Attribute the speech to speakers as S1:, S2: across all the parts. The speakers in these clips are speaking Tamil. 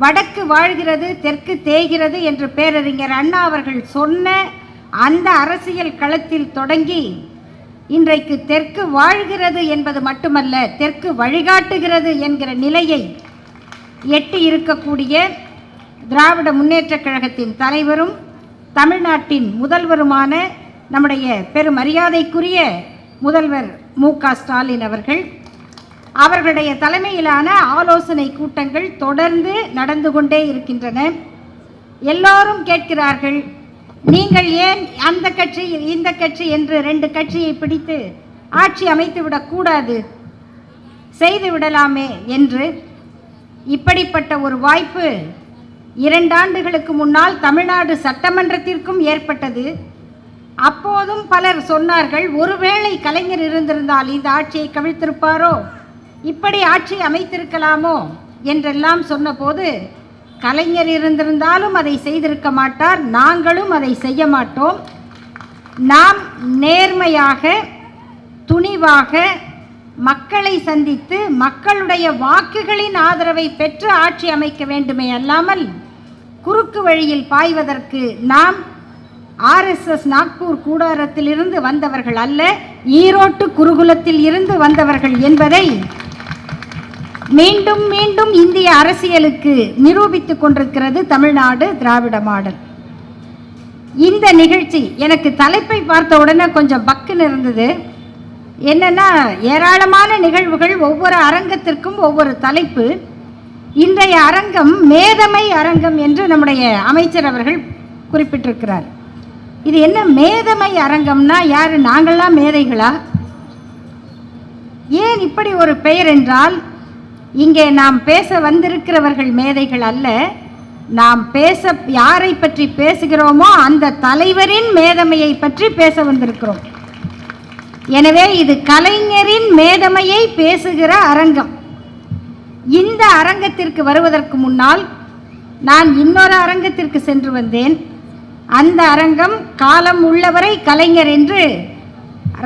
S1: வடக்கு வாழ்கிறது தெற்கு தேய்கிறது என்று பேரறிஞர் அண்ணா அவர்கள் சொன்ன அந்த அரசியல் களத்தில் தொடங்கி இன்றைக்கு தெற்கு வாழ்கிறது என்பது மட்டுமல்ல, தெற்கு வழிகாட்டுகிறது என்கிற நிலையை எட்டி இருக்கக்கூடிய திராவிட முன்னேற்றக் கழகத்தின் தலைவரும் தமிழ்நாட்டின் முதல்வருமான நம்முடைய பெருமரியாதைக்குரிய முதல்வர் மு.க. ஸ்டாலின் அவர்களுடைய தலைமையிலான ஆலோசனை கூட்டங்கள் தொடர்ந்து நடந்து கொண்டே இருக்கின்றன. எல்லோரும் கேட்கிறார்கள், நீங்கள் ஏன் அந்த கட்சி இந்த கட்சி என்று ரெண்டு கட்சியை பிடித்து ஆட்சி அமைத்து விடக்கூடாது, செய்து விடலாமே என்று. இப்படிப்பட்ட ஒரு வாய்ப்பு 2 ஆண்டுகளுக்கு முன்னால் தமிழ்நாடு சட்டமன்றத்திற்கும் ஏற்பட்டது. அப்போதும் பலர் சொன்னார்கள், ஒருவேளை கலைஞர் இருந்திருந்தால் இந்த ஆட்சியை கவிழ்த்திருப்பாரோ, இப்படி ஆட்சி அமைத்திருக்கலாமோ என்றெல்லாம் சொன்னபோது, கலைஞர் இருந்திருந்தாலும் அதை செய்திருக்க மாட்டார், நாங்களும் அதை செய்ய மாட்டோம். நாம் நேர்மையாக துணிவாக மக்களை சந்தித்து மக்களுடைய வாக்குகளின் ஆதரவை பெற்று ஆட்சி அமைக்க வேண்டுமே அல்லாமல் குறுக்கு வழியில் பாய்வதற்கு நாம் RSS நாக்பூர் கூடாரத்திலிருந்து வந்தவர்கள் அல்ல, ஈரோட்டு குருகுலத்தில் இருந்து வந்தவர்கள் என்பதை மீண்டும் மீண்டும் இந்திய அரசியலுக்கு நிரூபித்துக் கொண்டிருக்கிறது தமிழ்நாடு திராவிட மாடல். இந்த நிகழ்ச்சி எனக்கு தலைப்பை பார்த்த உடனே கொஞ்சம் பக்குன்னு இருந்தது. என்னன்னா, ஏராளமான நிகழ்வுகள், ஒவ்வொரு அரங்கத்திற்கும் ஒவ்வொரு தலைப்பு. இன்றைய அரங்கம் மேதமை அரங்கம் என்று நம்முடைய அமைச்சர் அவர்கள் குறிப்பிட்டிருக்கிறார். இது என்ன மேதமை அரங்கம்னா, யாரு நாங்கள்லாம் மேதைகளா? ஏன் இப்படி ஒரு பெயர் என்றால், இங்கே நாம் பேச வந்திருக்கிறவர்கள் மேதைகள் அல்ல, நாம் யாரை பற்றி பேசுகிறோமோ அந்த தலைவரின் மேதமையை பற்றி பேச வந்திருக்கிறோம். எனவே இது கலைஞரின் மேதமையை பேசுகிற அரங்கம். இந்த அரங்கத்திற்கு வருவதற்கு முன்னால் நான் இன்னொரு அரங்கத்திற்கு சென்று வந்தேன். அந்த அரங்கம் காலம் உள்ளவரை கலைஞர் என்று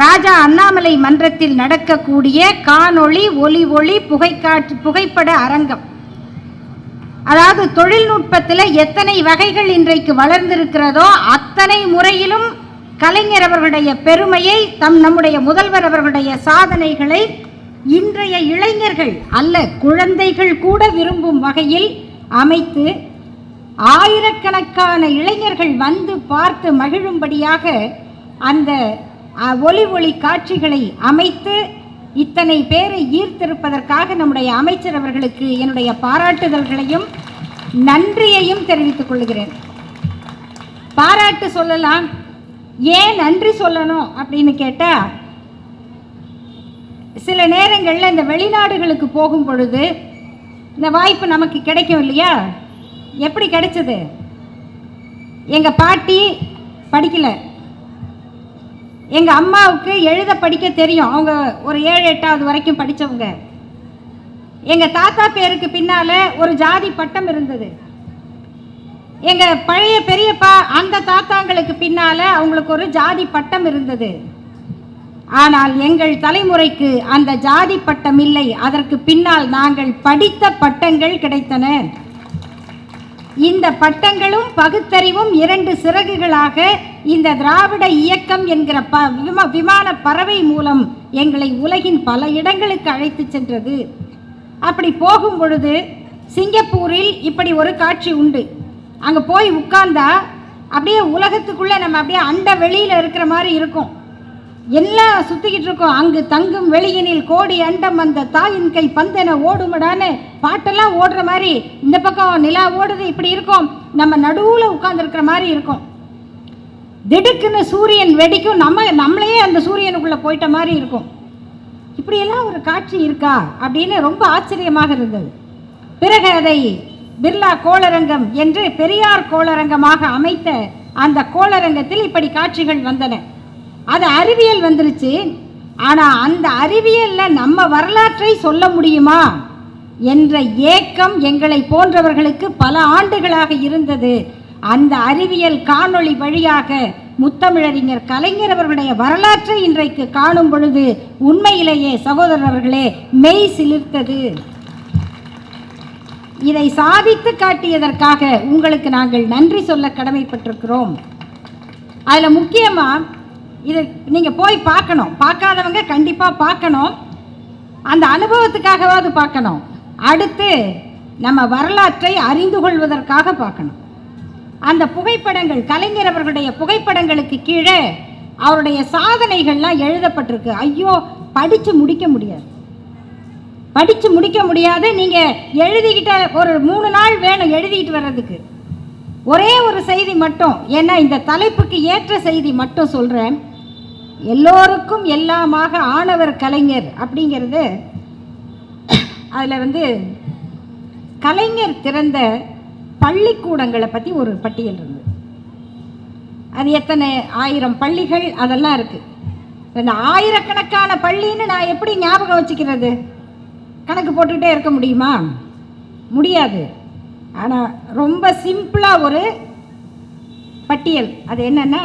S1: ராஜா அண்ணாமலை மன்றத்தில் நடக்கக்கூடிய காணொளி ஒளி புகைப்பட அரங்கம். அதாவது தொழில்நுட்பத்தில் எத்தனை வகைகள் இன்றைக்கு வளர்ந்திருக்கிறதோ அத்தனை முறையிலும் கலைஞர் அவர்களுடைய பெருமையை, நம்முடைய முதல்வர் அவர்களுடைய சாதனைகளை இன்றைய இளைஞர்கள் அல்ல, குழந்தைகள் கூட விரும்பும் வகையில் அமைத்து ஆயிரக்கணக்கான இளைஞர்கள் வந்து பார்த்து மகிழும்படியாக அந்த ஒளி காட்சிகளை அமைத்து இத்தனை பேரை ஈர்த்திருப்பதற்காக நம்முடைய அமைச்சர் அவர்களுக்கு என்னுடைய பாராட்டுதல்களையும் நன்றியையும் தெரிவித்துக் கொள்கிறேன். பாராட்டு சொல்லலாம், ஏன் நன்றி சொல்லணும் அப்படின்னு கேட்டால், சில நேரங்களில் இந்த வெளிநாடுகளுக்கு போகும் பொழுது இந்த வாய்ப்பு நமக்கு கிடைக்கும் இல்லையா? எப்படி கிடைச்சது? எங்கள் பாட்டி படிக்கலை, எங்கள் அம்மாவுக்கு எழுத படிக்க தெரியும், அவங்க ஒரு 7, 8வது வரைக்கும் படித்தவங்க. எங்கள் தாத்தா பேருக்கு பின்னால் ஒரு ஜாதி பட்டம் இருந்தது. எங்கள் பழைய பெரியப்பா அந்த தாத்தாங்களுக்கு பின்னால் அவங்களுக்கு ஒரு ஜாதி பட்டம் இருந்தது. ஆனால் எங்கள் தலைமுறைக்கு அந்த ஜாதி பட்டம் இல்லை, அதற்கு பின்னால் நாங்கள் படித்த பட்டங்கள் கிடைத்தன. இந்த பட்டங்களும் பகுத்தறிவும் 2 சிறகுகளாக இந்த திராவிட இயக்கம் என்கிற விமான பறவை மூலம் எங்களை உலகின் பல இடங்களுக்கு அழைத்து சென்றது. அப்படி போகும் பொழுது சிங்கப்பூரில் இப்படி ஒரு காட்சி உண்டு. அங்கே போய் உட்கார்ந்தா அப்படியே உலகத்துக்குள்ளே நம்ம அப்படியே அண்ட வெளியில் இருக்கிற மாதிரி இருக்கும். எல்லாம் சுற்றிக்கிட்டு இருக்கோம். அங்கு தங்கும் வெளியினில் கோடி அண்டம் அந்த தாயின் கை பந்தென ஓடுமடான்னு பாட்டெல்லாம் ஓடுற மாதிரி, இந்த பக்கம் நிலா ஓடுது, இப்படி இருக்கும். நம்ம நடுவில் உட்கார்ந்துருக்கிற மாதிரி இருக்கும். திடுக்குன்னு சூரியன் வெடிக்கும், நம்மளையே அந்த சூரியனுக்குள்ளே போயிட்ட மாதிரி இருக்கும். இப்படியெல்லாம் ஒரு காட்சி இருக்கா அப்படின்னு ரொம்ப ஆச்சரியமாக இருந்தது. பிறகு அதை பிர்லா கோளரங்கம் என்று பெரியார் கோளரங்கமாக அமைத்த அந்த கோளரங்கத்தில் இப்படி காட்சிகள் வந்தன. அது அறிவியல் வந்துருச்சு. ஆனால் அந்த அறிவியலில் நம்ம வரலாற்றை சொல்ல முடியுமா என்ற ஏக்கம் எங்களை போன்றவர்களுக்கு பல ஆண்டுகளாக இருந்தது. அந்த அறிவியல் காணொளி வழியாக முத்தமிழறிஞர் கலைஞர் அவர்களுடைய வரலாற்றை இன்றைக்கு காணும் பொழுது உண்மையிலேயே சகோதரர்களே மெய் சிலிர்த்தது. இதை சாதித்து காட்டியதற்காக உங்களுக்கு நாங்கள் நன்றி சொல்ல கடமைப்பட்டிருக்கிறோம். அதில் முக்கியமாக இது நீங்கள் போய் பார்க்கணும், பார்க்காதவங்க கண்டிப்பாக பார்க்கணும், அந்த அனுபவத்துக்காகவாது பார்க்கணும். அடுத்து நம்ம வரலாற்றை அறிந்து கொள்வதற்காக பார்க்கணும். அந்த புகைப்படங்கள், கலைஞர் அவர்களுடைய புகைப்படங்களுக்கு கீழே அவருடைய சாதனைகள்லாம் எழுதப்பட்டிருக்கு. ஐயோ, படித்து முடிக்க முடியாது, படித்து முடிக்க முடியாது. நீங்கள் எழுதிக்கிட்ட ஒரு 3 நாள் வேணும் எழுதிக்கிட்டு வர்றதுக்கு. ஒரே ஒரு செய்தி மட்டும், ஏன்னா இந்த தலைப்புக்கு ஏற்ற செய்தி மட்டும் சொல்கிறேன். எல்லோருக்கும் எல்லாமாக ஆனவர் கலைஞர் அப்படிங்கிறது, அதில் கலைஞர் திறந்த பள்ளிக்கூடங்களை பற்றி ஒரு பட்டியல் இருந்தது. அது எத்தனை 1000 பள்ளிகள் அதெல்லாம் இருக்குது. இந்த ஆயிரக்கணக்கான பள்ளின்னு நான் எப்படி ஞாபகம் வச்சுக்கிறது? கணக்கு போட்டுக்கிட்டே இருக்க முடியுமா? முடியாது. ஆனால் ரொம்ப சிம்பிளாக ஒரு பட்டியல். அது என்னென்னா,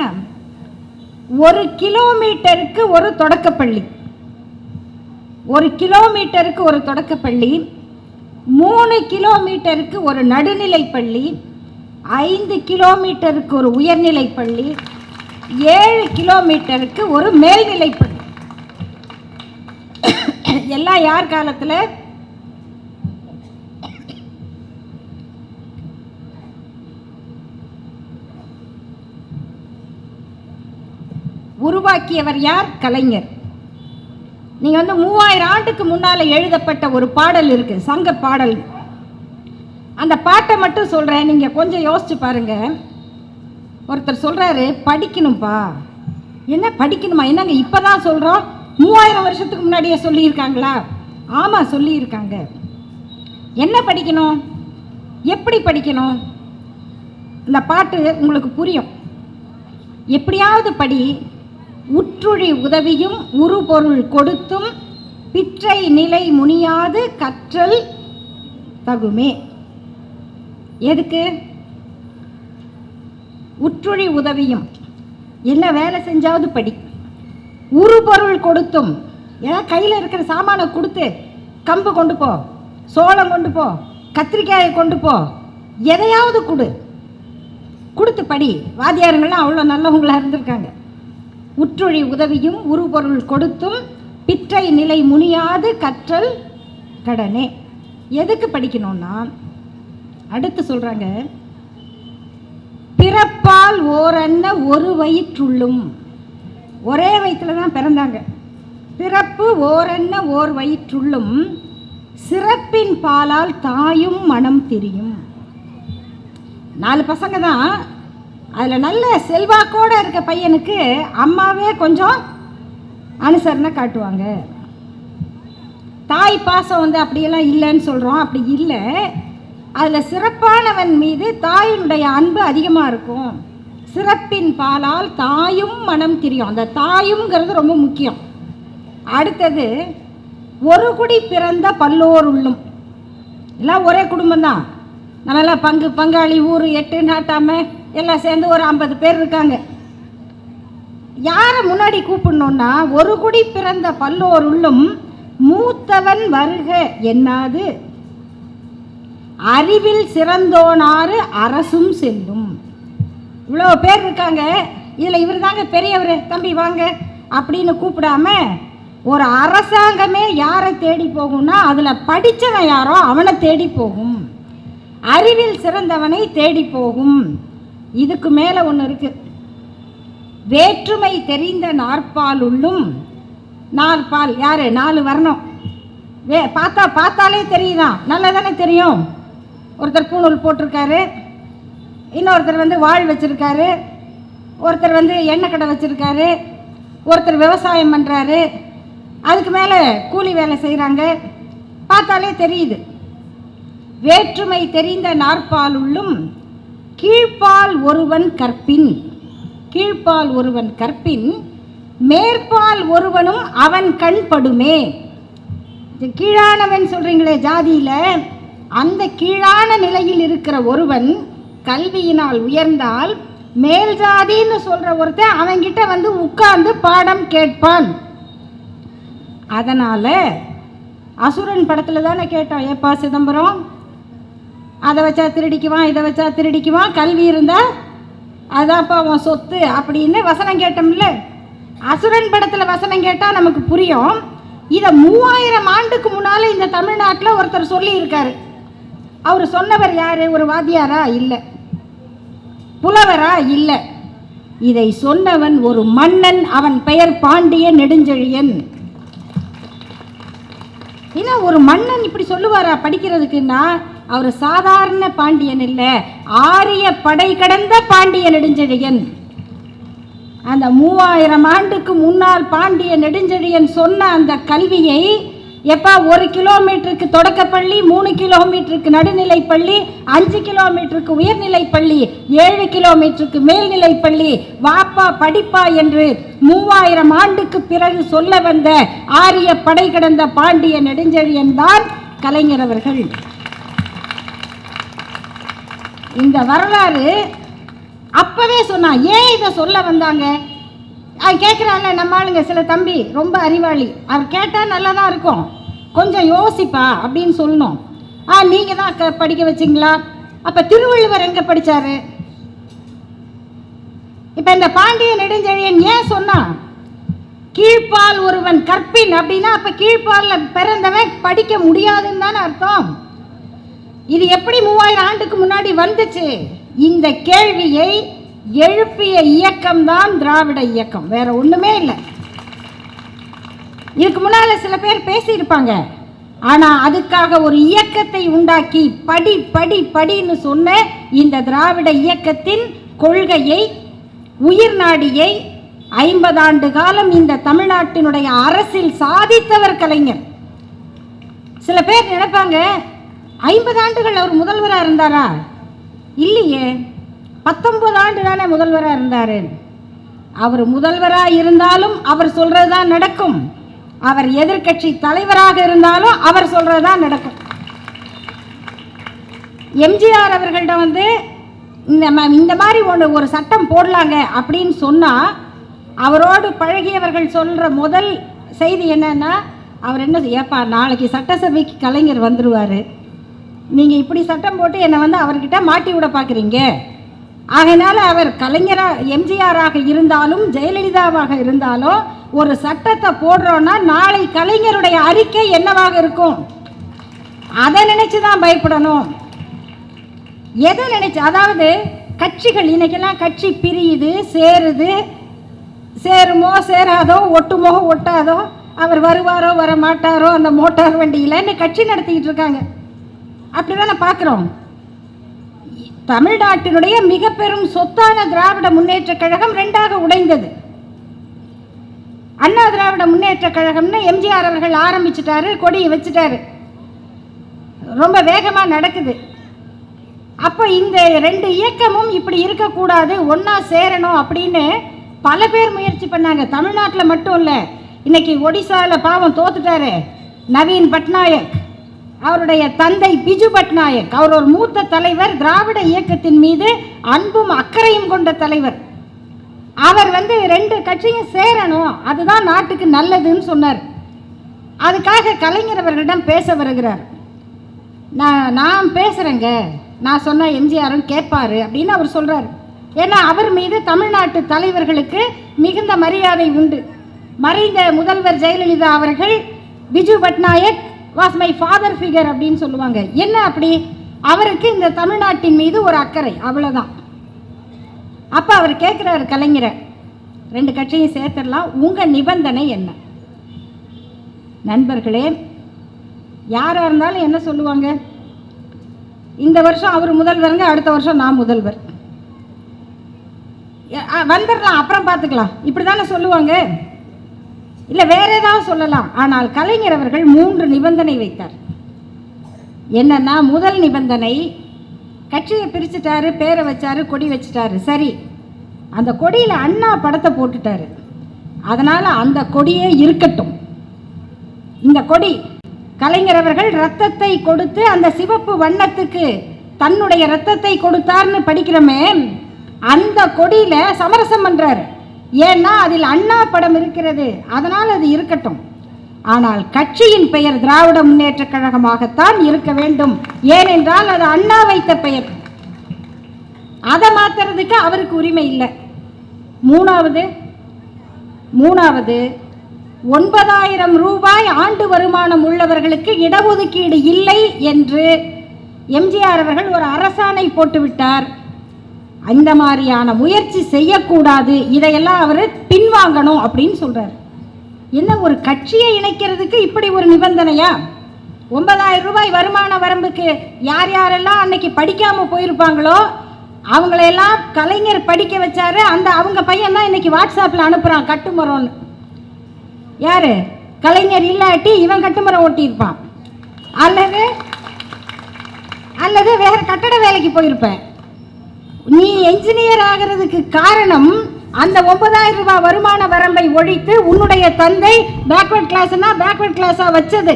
S1: 1 கிலோமீட்டருக்கு ஒரு தொடக்கப்பள்ளி, 1 கிலோமீட்டருக்கு ஒரு தொடக்கப்பள்ளி, 3 கிலோமீட்டருக்கு ஒரு நடுநிலைப் பள்ளி, 5 கிலோமீட்டருக்கு ஒரு உயர்நிலைப் பள்ளி, 7 கிலோமீட்டருக்கு ஒரு மேல்நிலைப் பள்ளி. எல்லாம் யார் காலத்தில்? உருவாக்கியவர் யார்? கலைஞர். நீங்கள் 3000 ஆண்டுக்கு முன்னால் எழுதப்பட்ட ஒரு பாடல் இருக்குது, சங்க பாடல். அந்த பாட்டை மட்டும் சொல்கிறேன், நீங்கள் கொஞ்சம் யோசிச்சு பாருங்கள். ஒருத்தர் சொல்கிறாரு, படிக்கணும்ப்பா. என்ன படிக்கணுமா? என்னங்க இப்போ தான் சொல்கிறோம்? 3000 வருஷத்துக்கு முன்னாடியே சொல்லியிருக்காங்களா? ஆமாம், சொல்லியிருக்காங்க. என்ன படிக்கணும்? எப்படி படிக்கணும்? இந்த பாட்டு உங்களுக்கு புரியும். எப்படியாவது படி, உற்றுழி உதவியும் உருபொருள் கொடுத்தும் பிற்றை நிலை முனியாது கற்றல் தகுமே. எதுக்கு? உற்றுழி உதவியும், என்ன வேலை செஞ்சாவது படி. உருபொருள் கொடுத்தும், ஏதாவது கையில் இருக்கிற சாமானை கொடுத்து, கம்பு கொண்டு போ, சோளம் கொண்டு போ, கத்திரிக்காயை கொண்டு போ, எதையாவது கொடுத்து படி. வாத்தியாருங்கள்லாம் அவ்வளோ நல்லவங்களாக இருந்திருக்காங்க. உற்றுழி உதவியும் உருபொருள் கொடுத்தும் பிற்றை நிலை முனியாது கற்றல் கடனே. எதுக்கு படிக்கணும்னா, அடுத்து சொல்கிறாங்க, பிறப்பால் ஓரன்ன ஒரு வயிற்றுள்ளும். ஒரே வயிற்றில் தான் பிறந்தாங்க. பிறப்பு ஓரன்ன ஓர் வயிற்றுள்ளும் சிறப்பின் பாலால் தாயும் மனம் திரியும். 4 பசங்க தான். அதில் நல்ல செல்வாக்கோடு இருக்க பையனுக்கு அம்மாவே கொஞ்சம் அனுசரணை காட்டுவாங்க. தாய் பாசம் அப்படியெல்லாம் இல்லைன்னு சொல்கிறோம், அப்படி இல்லை. அதில் சிறப்பானவன் மீது தாயினுடைய அன்பு அதிகமாக இருக்கும். சிறப்பின் பாலால் தாயும் மனம் திரியும். அந்த தாயுங்கிறது ரொம்ப முக்கியம். அடுத்தது, ஒரு குடி பிறந்த பல்லோர் உள்ளும். எல்லாம் ஒரே குடும்பம்தான். நம்மெல்லாம் பங்காளி ஊர் 8 நாட்டாமல் எல்லாம் சேர்ந்து ஒரு 50 பேர் இருக்காங்க. யாரை முன்னாடி கூப்பிடணும்னா, ஒரு குடி பிறந்த பல்லோர் உள்ளும் மூத்தவன் வருக என்னாது அறிவில் சிறந்தோனாறு அரசும் செல்லும். இவ்வளோ பேர் இருக்காங்க, இதில் இவர் தாங்க பெரியவர், தம்பி வாங்க அப்படின்னு கூப்பிடாம ஒரு அரசாங்கமே யாரை தேடி போகும்னா, அதில் படித்தவன் யாரோ அவனை தேடி போகும். அறிவில் சிறந்தவனை தேடி போகும். இதுக்கு மேலே ஒன்று இருக்குது. வேற்றுமை தெரிந்த நாற்பால் உள்ளும். நாற்பால் யார்? 4 வரணும். பார்த்தாலே தெரியுதான், நல்லதானே தெரியும். ஒருத்தர் பூணூல் போட்டிருக்காரு, இன்னொருத்தர் வாழ் வச்சுருக்காரு, ஒருத்தர் எண்ணெய் கடை வச்சுருக்காரு, ஒருத்தர் விவசாயம் பண்ணுறாரு, அதுக்கு மேலே கூலி வேலை செய்கிறாங்க. பார்த்தாலே தெரியுது. வேற்றுமை தெரிந்த நாற்பால் உள்ளும் கீழ்ப்பால் ஒருவன் கற்பின். கீழ்ப்பால் ஒருவன் கற்பின் மேற்பால் ஒருவனும் அவன் கண் படுமே. கீழானவன் சொல்கிறீங்களே ஜாதியில், அந்த கீழான நிலையில் இருக்கிற ஒருவன் கல்வியினால் உயர்ந்தால் மேல் ஜாதின்னு சொல்கிற ஒருத்தன் அவன்கிட்ட உட்கார்ந்து பாடம் கேட்பான். அதனால் அசுரன் படத்தில் தானே கேட்டோம், ஏப்பா சிதம்பரம் அதை வச்சா திருடிக்குவான், இதை வச்சா திருடிக்குவான், கல்வி இருந்தால் அதான்ப்பா அவன் சொத்து அப்படின்னு வசனம் கேட்டோம்ல. அசுரன் படத்தில் வசனம் கேட்டால் நமக்கு புரியும். இதை 3000 ஆண்டுக்கு முன்னால் இந்த தமிழ்நாட்டில் ஒருத்தர் சொல்லியிருக்காரு. அவர் சொன்னவர் யார்? ஒரு வாத்தியாரா? இல்லை. புலவரா? இல்லை. இதை சொன்னவன் ஒரு மன்னன். அவன் பெயர் பாண்டிய நெடுஞ்செழியன். ஏன்னா ஒரு மன்னன் இப்படி சொல்லுவாரா படிக்கிறதுக்குன்னா? அவர் சாதாரண பாண்டியன் இல்லை, ஆரிய படை கடந்த பாண்டிய நெடுஞ்செழியன். அந்த 3000 ஆண்டுக்கு முன்னால் பாண்டிய நெடுஞ்செழியன் சொன்ன அந்த கல்வியை எப்பா 1 கிலோமீட்டருக்கு தொடக்கப்பள்ளி, 3 கிலோமீட்டருக்கு நடுநிலைப்பள்ளி, 5 கிலோமீட்டருக்கு உயர்நிலைப்பள்ளி, 7 கிலோமீட்டருக்கு மேல்நிலைப்பள்ளி, வாப்பா படிப்பா என்று 3000 ஆண்டுக்கு பிறகு சொல்ல வந்த ஆரிய படை கடந்த பாண்டிய நெடுஞ்செழியன் தான் கலைஞர் அவர்கள். இந்த வரலாறு அப்பவே சொன்னான். ஏன் இதை சொல்ல வந்தாங்க? கேட்குறாங்க நம்ம ஆளுங்க, சில தம்பி ரொம்ப அறிவாளி, அவர் கேட்டால் நல்லா தான் இருக்கும், கொஞ்சம் யோசிப்பா அப்படின்னு சொல்லணும். நீங்கள் தான் படிக்க வச்சிங்களா? அப்போ திருவள்ளுவர் எங்கே படித்தார்? இப்போ இந்த பாண்டிய நெடுஞ்செழியன் ஏன் சொன்னான்? கீழ்ப்பால் ஒருவன் கற்பின் அப்படின்னா அப்போ கீழ்ப்பாலில் பிறந்தவன் படிக்க முடியாதுன்னு தானே அர்த்தம். இது எப்படி 3000 ஆண்டுக்கு முன்னாடி வந்துச்சு? இந்த கேள்வியை எழுப்பிய இயக்கம்தான் திராவிட இயக்கம், வேற ஒண்ணுமே இல்லை. இதுக்கு முன்னால சில பேர் பேசியிருப்பாங்க, ஆனா அதுக்காக ஒரு இயக்கத்தை உண்டாக்கி படி படி படின்னு சொன்ன இந்த திராவிட இயக்கத்தின் கொள்கையை, உயிர் நாடியை 50 ஆண்டு காலம் இந்த தமிழ்நாட்டினுடைய அரசில் சாதித்தவர் கலைஞர். சில பேர் நினைப்பாங்க 50 ஆண்டுகள் அவர் முதல்வராக இருந்தாரா? இல்லையே, 19 ஆண்டு தானே முதல்வராக இருந்தார். அவர் முதல்வராக இருந்தாலும் அவர் சொல்கிறது தான் நடக்கும். அவர் எதிர்கட்சி தலைவராக இருந்தாலும் அவர் சொல்கிறது தான் நடக்கும். எம்ஜிஆர் அவர்களிடம் இந்த மாதிரி ஒரு சட்டம் போடலாங்க அப்படின்னு சொன்னால் அவரோடு பழகியவர்கள் சொல்கிற முதல் செய்தி என்னன்னா, அவர் என்ன, ஏப்பா நாளைக்கு சட்டசபைக்கு கலைஞர் வந்துடுவார், நீங்கள் இப்படி சட்டம் போட்டு என்னை அவர்கிட்ட மாட்டி விட பார்க்குறீங்க. ஆகையினால அவர் கலைஞராக, எம்ஜிஆராக இருந்தாலும் ஜெயலலிதாவாக இருந்தாலும் ஒரு சட்டத்தை போடுறோன்னா நாளை கலைஞருடைய அறிக்கை என்னவாக இருக்கும், அதை நினைச்சு தான் பயப்படணும். எதை நினைச்சு, அதாவது கட்சிகள் இன்னைக்கெல்லாம் கட்சி பிரியுது, சேருது, சேருமோ சேராதோ, ஒட்டுமோ ஒட்டாதோ, அவர் வருவாரோ வர மாட்டாரோ அந்த மோட்டார் வண்டியில் கட்சி நடத்திக்கிட்டு இருக்காங்க. அப்படிதான் பார்க்குறோம். தமிழ்நாட்டினுடைய மிக பெரும் சொத்தான திராவிட முன்னேற்ற கழகம் 2ஆக உடைந்தது. அண்ணா திராவிட முன்னேற்ற கழகம்னு எம்ஜிஆர் அவர்கள் ஆரம்பிச்சிட்டாரு, கொடியை வச்சுட்டாரு, ரொம்ப வேகமாக நடக்குது. அப்போ இந்த 2 இயக்கமும் இப்படி இருக்கக்கூடாது, ஒன்றா சேரணும் அப்படின்னு பல பேர் முயற்சி பண்ணாங்க. தமிழ்நாட்டில் மட்டும் இல்லை, இன்னைக்கு ஒடிசாவில் பாவம் தோத்துட்டாரு நவீன் பட்நாயக், அவருடைய தந்தை பிஜு பட்நாயக். அவர் ஒரு மூத்த தலைவர், திராவிட இயக்கத்தின் மீது அன்பும் அக்கறையும் கொண்ட தலைவர். அவர் 2 கட்சியும் சேரணும், அதுதான் நாட்டுக்கு நல்லதுன்னு சொன்னார். அதுக்காக கலைஞர் அவர்களிடம் பேச வருகிறார். நான் பேசுகிறேங்க, நான் சொன்ன எம்ஜிஆரும் கேட்பாரு அப்படின்னு அவர் சொல்கிறார். ஏன்னா அவர் மீது தமிழ்நாட்டு தலைவர்களுக்கு மிகுந்த மரியாதை உண்டு. மறைந்த முதல்வர் ஜெயலலிதா அவர்கள் Biju Patnaik was my father figure அப்படின்னு சொல்லுவாங்க. என்ன அப்படி? அவருக்கு இந்த தமிழ்நாட்டின் மீது ஒரு அக்கறை, அவ்வளோதான். அப்போ அவர் கேட்குறாரு கலைஞரை, 2 கட்சியும் சேர்த்துடலாம், உங்கள் நிபந்தனை என்ன? நண்பர்களே, யாராக இருந்தாலும் என்ன சொல்லுவாங்க, இந்த வருஷம் அவர் முதல்வருங்க, அடுத்த வருஷம் நான் முதல்வர், வந்துடலாம் அப்புறம் பார்த்துக்கலாம், இப்படி தானே சொல்லுவாங்க. இல்லை வேற ஏதாவது சொல்லலாம். ஆனால் கலைஞர் அவர்கள் 3 நிபந்தனை வைத்தார். என்னன்னா, முதல் நிபந்தனை, கட்சியை பிரிச்சுட்டாரு, பேரை வச்சாரு, கொடி வச்சுட்டாரு, சரி, அந்த கொடியில் அண்ணா படத்தை போட்டுட்டாரு, அதனால் அந்த கொடியே இருக்கட்டும். இந்த கொடி கலைஞர் அவர்கள் ரத்தத்தை கொடுத்து அந்த சிவப்பு வண்ணத்துக்கு தன்னுடைய ரத்தத்தை கொடுத்தார்னு படிக்கிறோமே, அந்த கொடியில் சமரசம் பண்ணுறாரு. ஏன்னா அதில் அண்ணா படம் இருக்கிறது, அதனால் அது இருக்கட்டும். ஆனால் கட்சியின் பெயர் திராவிட முன்னேற்ற கழகமாகத்தான் இருக்க வேண்டும். ஏனென்றால் அது அண்ணா வைத்த பெயர். அதை மாத்துறதுக்கு அவருக்கு உரிமை இல்லை. மூணாவது 9,000 ரூபாய் ஆண்டு வருமானம் உள்ளவர்களுக்கு இடஒதுக்கீடு இல்லை என்று எம்ஜிஆர் அவர்கள் ஒரு அரசாணை போட்டுவிட்டார். அந்த மாதிரியான முயற்சி செய்யக்கூடாது, இதையெல்லாம் அவர் பின்வாங்கணும் அப்படின்னு சொல்றார். என்ன ஒரு கட்சியை இணைக்கிறதுக்கு இப்படி ஒரு நிபந்தனையா? 9,000 ரூபாய் வருமான வரம்புக்கு யார் யாரெல்லாம் அன்னைக்கு படிக்காம போயிருப்பாங்களோ அவங்களையெல்லாம் கலைஞர் படிக்க வச்சாரு. அவங்க பையன் தான் இன்னைக்கு வாட்ஸ்அப்பில் அனுப்புறான் கட்டுமரம்னு. யாரு? கலைஞர் இல்லாட்டி இவன் கட்டுமரம் ஓட்டியிருப்பான், அல்லது வேற கட்டட வேலைக்கு போயிருப்பேன். நீ என்ஜினியர் ஆகிறதுக்கு காரணம் அந்த 9,000 ரூபாய் வருமான வரம்பை ஒழித்து உன்னுடைய தந்தை பேக்வர்ட் கிளாஸ்னா பேக்வர்ட் கிளாஸா வச்சது.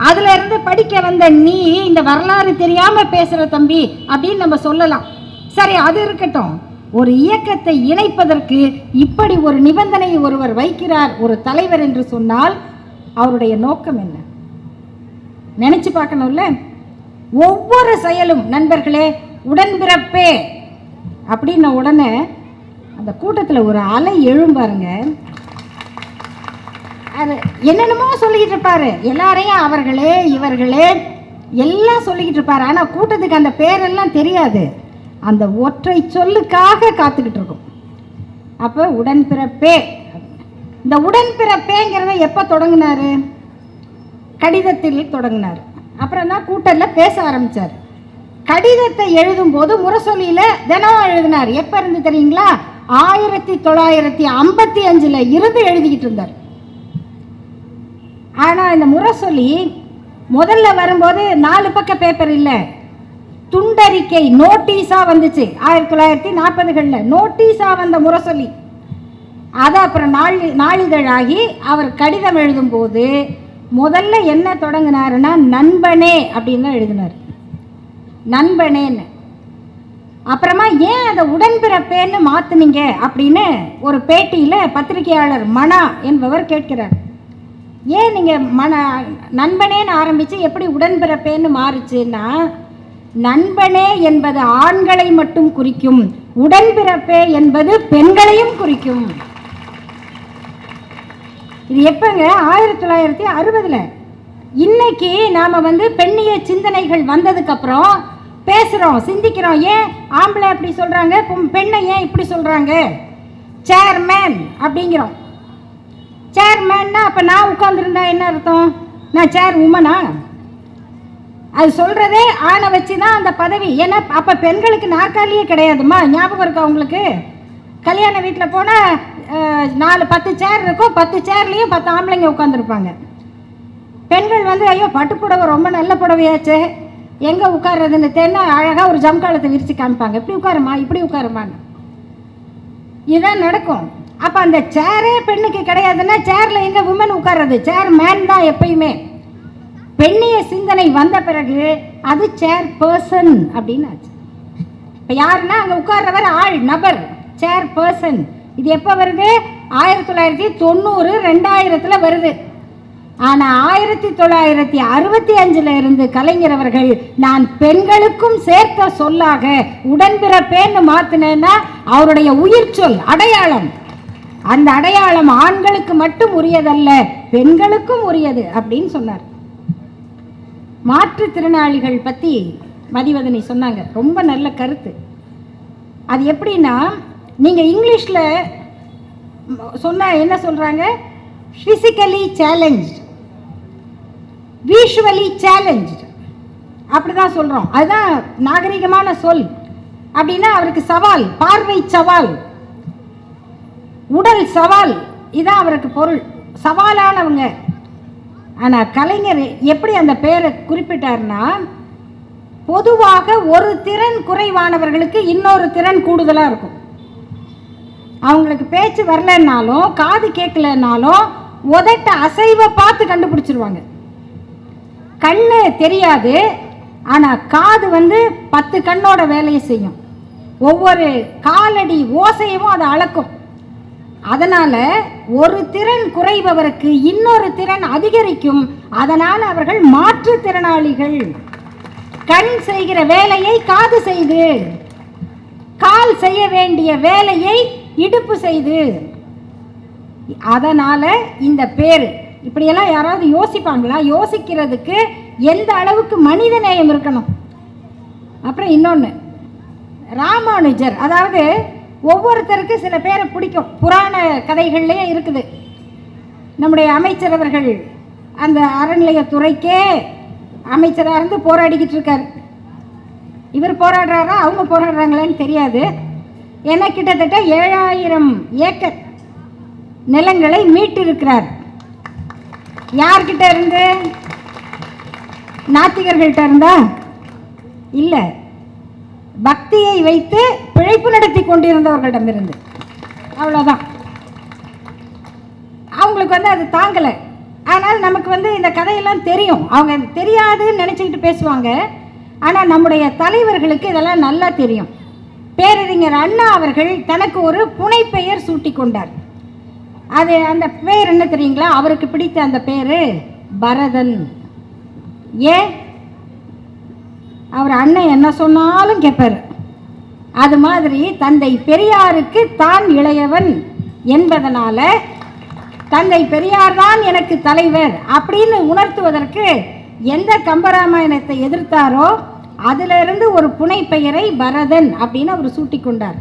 S1: அதுல இருந்து படிக்க வந்த நீ இந்த வரலாறு தெரியாம பேசுற தம்பி அப்படின்னு நம்ம சொல்லலாம். சரி, அது இருக்கட்டும். ஒரு இயக்கத்தை இணைப்பதற்கு இப்படி ஒரு நிபந்தனையை ஒருவர் வைக்கிறார், ஒரு தலைவர் என்று சொன்னால் அவருடைய நோக்கம் என்ன? நினைச்சு பார்க்கணும்ல. ஒவ்வொரு செயலும் நண்பர்களே உடன்பிறப்பே அப்படின்ன உடனே அந்த கூட்டத்தில் ஒரு அலை எழும் பாருங்க. அது என்னென்னமோ சொல்லிக்கிட்டு இருப்பாரு. எல்லாரையும் அவர்களே இவர்களே எல்லாம் சொல்லிக்கிட்டு இருப்பாரு. ஆனால் கூட்டத்துக்கு அந்த பேரெல்லாம் தெரியாது. அந்த ஒற்றை சொல்லுக்காக காத்துக்கிட்டு இருக்கும். அப்போ உடன்பிறப்பே. இந்த உடன்பிறப்பேங்கிறத எப்போ தொடங்கினாரு? கடிதத்தில் தொடங்கினார். அப்புறம் தான் கூட்டத்தில் பேச ஆரம்பித்தார். கடிதத்தை எழுதும் போது முரசொலியில் தினம் எழுதினார். எப்போ இருந்து தெரியுங்களா? 1955 இருந்து எழுதிக்கிட்டு இருந்தார். ஆனால் இந்த முரசொலி முதல்ல வரும்போது 4 பக்க பேப்பர் இல்லை, துண்டறிக்கை நோட்டீஸாக வந்துச்சு. 1940களில் நோட்டீஸாக வந்த முரசொலி. அது அப்புறம் நாளிதழாகி அவர் கடிதம் எழுதும்போது முதல்ல என்ன தொடங்கினாருன்னா நண்பனே அப்படின்னு தான் எழுதினார். நண்பனேன்னு. அப்புறமா ஏன் அதை உடன்பிறப்பேன்னு மாற்றினீங்க அப்படின்னு ஒரு பேட்டியில் பத்திரிகையாளர் மனா என்பவர் கேட்கிறார். ஏன் நீங்கள் நண்பனேன்னு ஆரம்பித்து எப்படி உடன்பிறப்பேன்னு மாறுச்சுன்னா, நண்பனே என்பது ஆண்களை மட்டும் குறிக்கும், உடன்பிறப்பே என்பது பெண்களையும் குறிக்கும். இது எப்பங்க? 1960. இன்னைக்கு நாம் பெண்ணிய சிந்தனைகள் வந்ததுக்கப்புறம் பேசுகிறோம், சிந்திக்கிறோம். ஏன் ஆம்பளை அப்படி சொல்கிறாங்க, பெண்ணை ஏன் இப்படி சொல்கிறாங்க? சேர்மேன் அப்படிங்கிறோம். சேர்மேன்னா அப்போ நான் உட்காந்துருந்தா என்ன அர்த்தம்? நான் சேர் உமனா? அது சொல்கிறதே ஆணை வச்சு தான் அந்த பதவி. ஏன்னா அப்போ பெண்களுக்கு நாற்காலியே கிடையாதுமா. ஞாபகம் இருக்கா உங்களுக்கு? கல்யாண வீட்டில் போனால் 10 சேர் இருக்கும், 10 சேர்லேயும் 10 ஆம்பளைங்க உட்காந்துருப்பாங்க. பெண்கள் ஐயோ பட்டுப்புடவை ரொம்ப நல்ல புடவையாச்சு, எங்கே உட்கார்றதுன்னு தேன்னா அழகாக ஒரு ஜம்காலத்தை விரித்து காமிப்பாங்க. இப்படி உட்காருமா, இப்படி உட்காருமான்னு. இதுதான் நடக்கும். அப்போ அந்த சேரே பெண்ணுக்கு கிடையாதுன்னா சேரில் எங்கே விமன் உட்கார்றது? சேர் மேன் தான் எப்பயுமே. பெண்ணிய சிந்தனை வந்த பிறகு அது சேர் பர்சன் அப்படின்னு ஆச்சு. இப்போ யாருன்னா அங்கே உட்கார்றவர் ஆள், நபர், சேர் பர்சன். இது எப்போ வருது? 1990 2000 வருது. ஆனால் 1965 இருந்து கலைஞர் அவர்கள் நான் பெண்களுக்கும் சேர்த்த சொல்லாக உடன்பிறப்பேன்னு மாத்தினேன்னா அவருடைய உயிர் சொல் அடையாளம். அந்த அடையாளம் ஆண்களுக்கு மட்டும் உரியதல்ல, பெண்களுக்கும் உரியது அப்படின்னு சொன்னார். மாற்றுத்திறனாளிகள் பற்றி மதிவதனி சொன்னாங்க, ரொம்ப நல்ல கருத்து. அது எப்படின்னா, நீங்கள் இங்கிலீஷில் சொன்னால் என்ன சொல்கிறாங்க? ஃபிசிக்கலி சேலஞ்ச்டு, விஷுவலி சேலஞ்ச்டு அப்படி தான் சொல்கிறோம். அதுதான் நாகரிகமான சொல். அப்படின்னா அவருக்கு சவால், பார்வை சவால், உடல் சவால், இதான் அவருக்கு பொருள். சவாலானவங்க. ஆனால் கலைஞர் எப்படி அந்த பெயரை குறிப்பிட்டார்னா, பொதுவாக ஒரு திறன் குறைவானவர்களுக்கு இன்னொரு திறன் கூடுதலாக இருக்கும். அவங்களுக்கு பேச்சு வரலன்னாலும் காது கேட்கலன்னாலும் உதட்ட அசைவை பார்த்து கண்டுபிடிச்சிருவாங்க. கண்ணு தெரியாது, ஆனால் காது 10 கண்ணோட வேலையை செய்யும். ஒவ்வொரு காலடி ஓசையும் அதை அளக்கும். அதனால ஒரு திறன் குறைபவருக்கு இன்னொரு திறன் அதிகரிக்கும். அதனால் அவர்கள் மாற்றுத்திறனாளிகள். கண் செய்கிற வேலையை காது செய்து, கால் செய்ய வேண்டிய வேலையை இடுப்பு செய்து. அதனால இந்த பேர். இப்படியெல்லாம் யாராவது யோசிப்பாங்களா? யோசிக்கிறதுக்கு எந்த அளவுக்கு மனித நேயம் இருக்கணும். அப்புறம் இன்னொன்று, ராமானுஜர், அதாவது ஒவ்வொருத்தருக்கு சில பேரை பிடிக்கும். புராண கதைகள்லேயே இருக்குது. நம்முடைய அமைச்சர் அவர்கள் அந்த அறநிலையத்துறைக்கே அமைச்சராக இருந்து போராடிக்கிட்டு இருக்கார். இவர் போராடுறாரா அவங்க போராடுறாங்களான்னு தெரியாது. ஏன்னா கிட்டத்தட்ட 7000 ஏக்கர் நிலங்களை மீட்டிருக்கிறார். யார்கிட்ட இருந்து? நாத்திகர்கள்ட்ட இருந்தா இல்லை, பக்தியை வைத்து பிழைப்பு நடத்தி கொண்டிருந்தவர்களிடமிருந்து. அவ்வளோதான். அவங்களுக்கு அது தாங்கலை. ஆனால் நமக்கு இந்த கதையெல்லாம் தெரியும். அவங்க தெரியாதுன்னு நினச்சிக்கிட்டு பேசுவாங்க. ஆனால் நம்முடைய தலைவர்களுக்கு இதெல்லாம் நல்லா தெரியும். பேரறிஞர் அண்ணா அவர்கள் தனக்கு ஒரு புனைப்பெயர் சூட்டி கொண்டார். அது அந்த பெயர் என்ன தெரியுங்களா? அவருக்கு பிடித்த அந்த பேர் பரதன். ஏன்? அவர் அண்ணன் என்ன சொன்னாலும் கேட்பார். அது மாதிரி தந்தை பெரியாருக்கு தான் இளையவன் என்பதனால தந்தை பெரியார் தான் எனக்கு தலைவர் அப்படின்னு உணர்த்துவதற்கு எந்த கம்பராமாயணத்தை எதிர்த்தாரோ அதிலிருந்து ஒரு புனை பெயரை பரதன் அப்படின்னு அவர் சூட்டி கொண்டார்.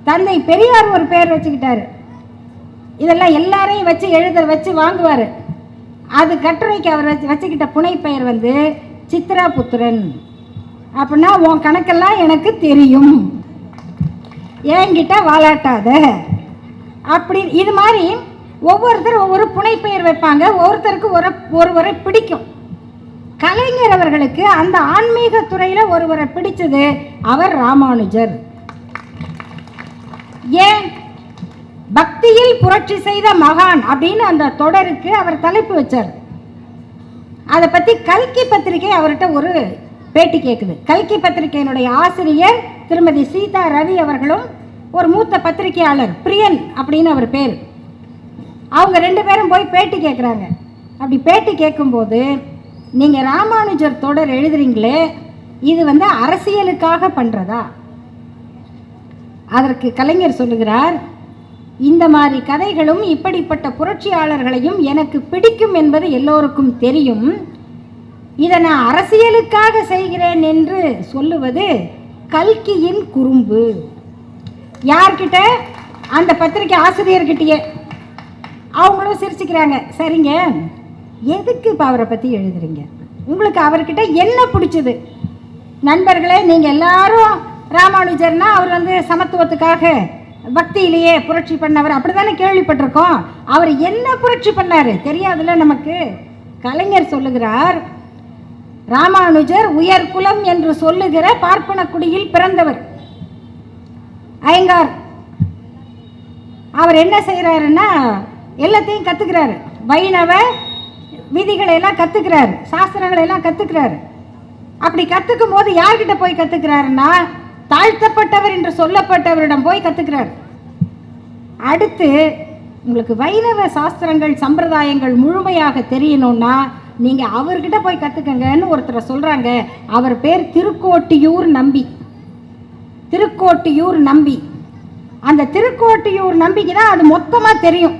S1: தந்தை பெரியார் ஒரு பெயர் வச்சுக்கிட்டாரு. இதெல்லாம் எல்லாரையும் வச்சு எழுத வச்சு வாங்குவார். அது கட்டுரைக்கு அவர் வச்சுக்கிட்ட புனை பெயர் சித்ரா புத்திரன். அப்படின்னா உன் கணக்கெல்லாம் எனக்கு தெரியும், என்கிட்ட வாலாட்டாத அப்படி. இது மாதிரி ஒவ்வொருத்தர் ஒவ்வொரு புனைப்பெயர் வைப்பாங்க. ஒவ்வொருத்தருக்கு ஒருவரை பிடிக்கும். கலைஞர் அவர்களுக்கு அந்த ஆன்மீக துறையில் ஒருவரை பிடிச்சது. அவர் ராமானுஜர். ஏன்? பக்தியில் புரட்சி செய்த மகான் அப்படின்னு அந்த தொடருக்கு அவர் தலைப்பு வச்சார். அதை பற்றி கல்கி பத்திரிகை அவர்கிட்ட ஒரு பேட்டி கேட்குது. கல்கி பத்திரிகையினுடைய ஆசிரியர் திருமதி சீதா ரவி அவர்களும் ஒரு மூத்த பத்திரிகையாளர் பிரியன் அப்படின்னு அவர் பேர். அவங்க 2 பேரும் போய் பேட்டி கேட்குறாங்க. அப்படி பேட்டி கேட்கும்போது, நீங்கள் ராமானுஜர் தொடர் எழுதுறீங்களே, இது அரசியலுக்காக பண்ணுறதா? அதற்கு கலைஞர் சொல்லுகிறார், இந்த மாதிரி கதைகளும் இப்படிப்பட்ட புரட்சியாளர்களையும் எனக்கு பிடிக்கும் என்பது எல்லோருக்கும் தெரியும். இதை நான் அரசியலுக்காக செய்கிறேன் என்று சொல்லுவது கல்கியின் குறும்பு. யார்கிட்ட? அந்த பத்திரிகை ஆசிரியர்கிட்டயே. அவங்களும் சிரிச்சுக்கிறாங்க. சரிங்க, எதுக்கு இப்போ அவரை பற்றி எழுதுறீங்க? உங்களுக்கு அவர்கிட்ட என்ன பிடிச்சது? நண்பர்களே, நீங்கள் எல்லாரும் ராமானுஜர்னா அவர் சமத்துவத்துக்காக பக்தியிலேயே புரட்சி பண்ணவர் அப்படி தானே கேள்விப்பட்டிருக்கோம். அவர் என்ன புரட்சி பண்ணார் தெரியாதுல்ல நமக்கு. கலைஞர் சொல்லுகிறார், ராமானுஜர் உயர்குலம் என்று சொல்லுகிற பார்ப்பன குடியில் பிறந்தவர். ஐயங்கார் அவர் என்ன செய்கிறாருன்னா எல்லாத்தையும் கற்றுக்கிறாரு. வைணவ விதிகளை எல்லாம் கற்றுக்கிறாரு, சாஸ்திரங்களை எல்லாம் கற்றுக்கிறாரு. அப்படி கற்றுக்கும் போது யார்கிட்ட போய் கற்றுக்கிறாருன்னா தாழ்த்தப்பட்டவர் என்று சொல்லப்பட்டவரிடம் போய் கற்றுக்கிறார். அடுத்து உங்களுக்கு வைணவ சாஸ்திரங்கள் சம்பிரதாயங்கள் முழுமையாக தெரியணும்னா நீங்கள் அவர்கிட்ட போய் கற்றுக்கங்கன்னு ஒருத்தரை சொல்கிறாங்க. அவர் பேர் திருக்கோட்டியூர் நம்பி. திருக்கோட்டியூர் நம்பி. அந்த திருக்கோட்டியூர் நம்பிக்கு தான் அது மொத்தமாக தெரியும்.